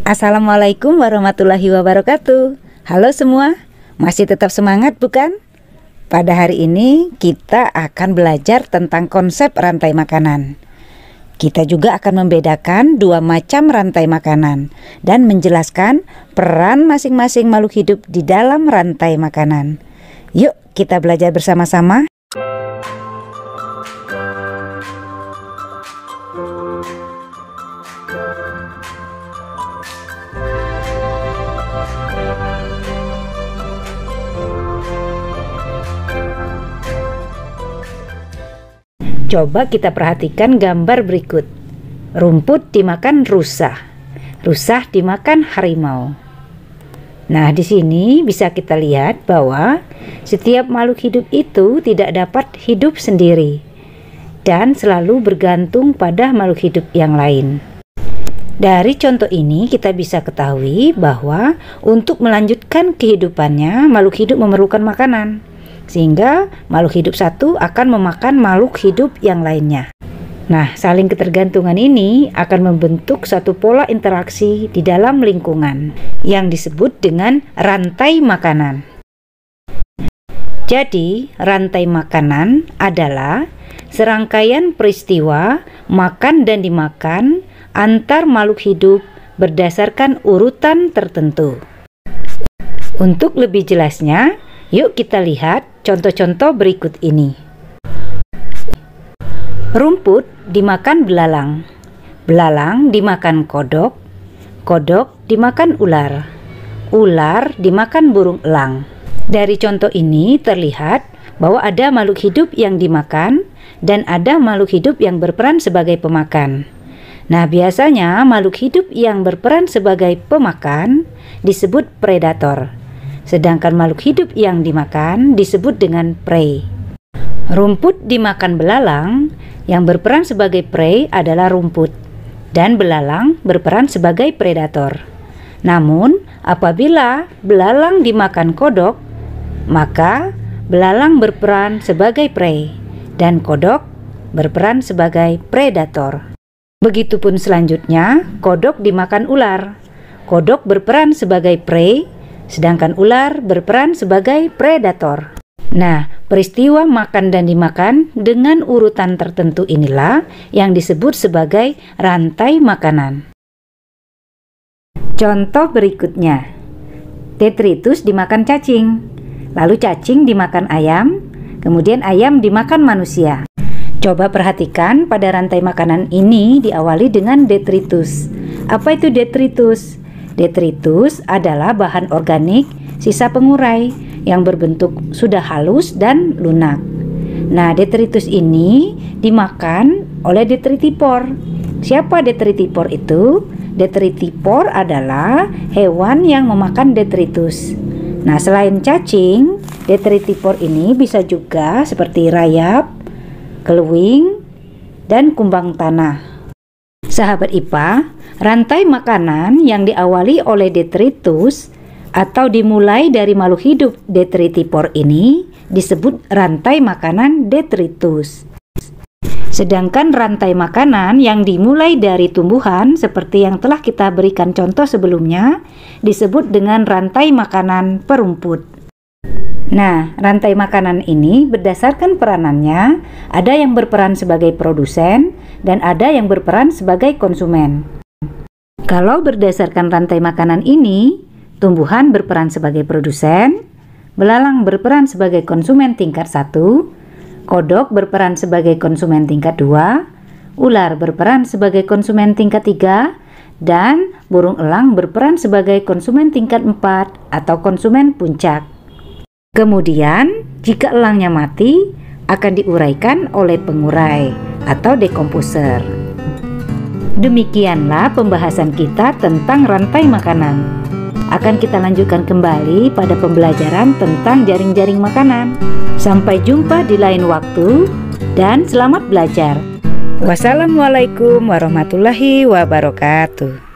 Assalamualaikum warahmatullahi wabarakatuh. Halo semua, masih tetap semangat bukan? Pada hari ini kita akan belajar tentang konsep rantai makanan. Kita juga akan membedakan dua macam rantai makanan dan menjelaskan peran masing-masing makhluk hidup di dalam rantai makanan. Yuk kita belajar bersama-sama. Coba kita perhatikan gambar berikut. Rumput dimakan rusa, rusa dimakan harimau. Nah, di sini bisa kita lihat bahwa setiap makhluk hidup itu tidak dapat hidup sendiri dan selalu bergantung pada makhluk hidup yang lain. Dari contoh ini kita bisa ketahui bahwa untuk melanjutkan kehidupannya makhluk hidup memerlukan makanan. Sehingga makhluk hidup satu akan memakan makhluk hidup yang lainnya. Nah, saling ketergantungan ini akan membentuk satu pola interaksi di dalam lingkungan yang disebut dengan rantai makanan. Jadi, rantai makanan adalah serangkaian peristiwa makan dan dimakan antar makhluk hidup berdasarkan urutan tertentu. Untuk lebih jelasnya, yuk kita lihat contoh-contoh berikut ini. Rumput dimakan belalang, belalang dimakan kodok, kodok dimakan ular, ular dimakan burung elang. Dari contoh ini terlihat bahwa ada makhluk hidup yang dimakan dan ada makhluk hidup yang berperan sebagai pemakan. Nah, biasanya makhluk hidup yang berperan sebagai pemakan disebut predator. Sedangkan makhluk hidup yang dimakan disebut dengan prey. Rumput dimakan belalang, yang berperan sebagai prey adalah rumput, dan belalang berperan sebagai predator. Namun, apabila belalang dimakan kodok, maka belalang berperan sebagai prey, dan kodok berperan sebagai predator. Begitupun selanjutnya, kodok dimakan ular. Kodok berperan sebagai prey, sedangkan ular berperan sebagai predator. Nah, peristiwa makan dan dimakan dengan urutan tertentu inilah yang disebut sebagai rantai makanan. Contoh berikutnya. Detritus dimakan cacing, lalu cacing dimakan ayam, kemudian ayam dimakan manusia. Coba perhatikan pada rantai makanan ini diawali dengan detritus. Apa itu detritus? Detritus adalah bahan organik sisa pengurai yang berbentuk sudah halus dan lunak. Nah, detritus ini dimakan oleh detritipor. Siapa detritipor itu? Detritipor adalah hewan yang memakan detritus. Nah, selain cacing, detritipor ini bisa juga seperti rayap, keluing, dan kumbang tanah. Sahabat IPA, rantai makanan yang diawali oleh detritus atau dimulai dari makhluk hidup detritipor ini disebut rantai makanan detritus. Sedangkan rantai makanan yang dimulai dari tumbuhan seperti yang telah kita berikan contoh sebelumnya disebut dengan rantai makanan perumput. Nah, rantai makanan ini berdasarkan peranannya, ada yang berperan sebagai produsen dan ada yang berperan sebagai konsumen. Kalau berdasarkan rantai makanan ini, tumbuhan berperan sebagai produsen, belalang berperan sebagai konsumen tingkat 1, kodok berperan sebagai konsumen tingkat 2, ular berperan sebagai konsumen tingkat 3, dan burung elang berperan sebagai konsumen tingkat 4 atau konsumen puncak. Kemudian, jika elangnya mati, akan diuraikan oleh pengurai atau dekomposer. Demikianlah pembahasan kita tentang rantai makanan. Akan kita lanjutkan kembali pada pembelajaran tentang jaring-jaring makanan. Sampai jumpa di lain waktu dan selamat belajar. Wassalamualaikum warahmatullahi wabarakatuh.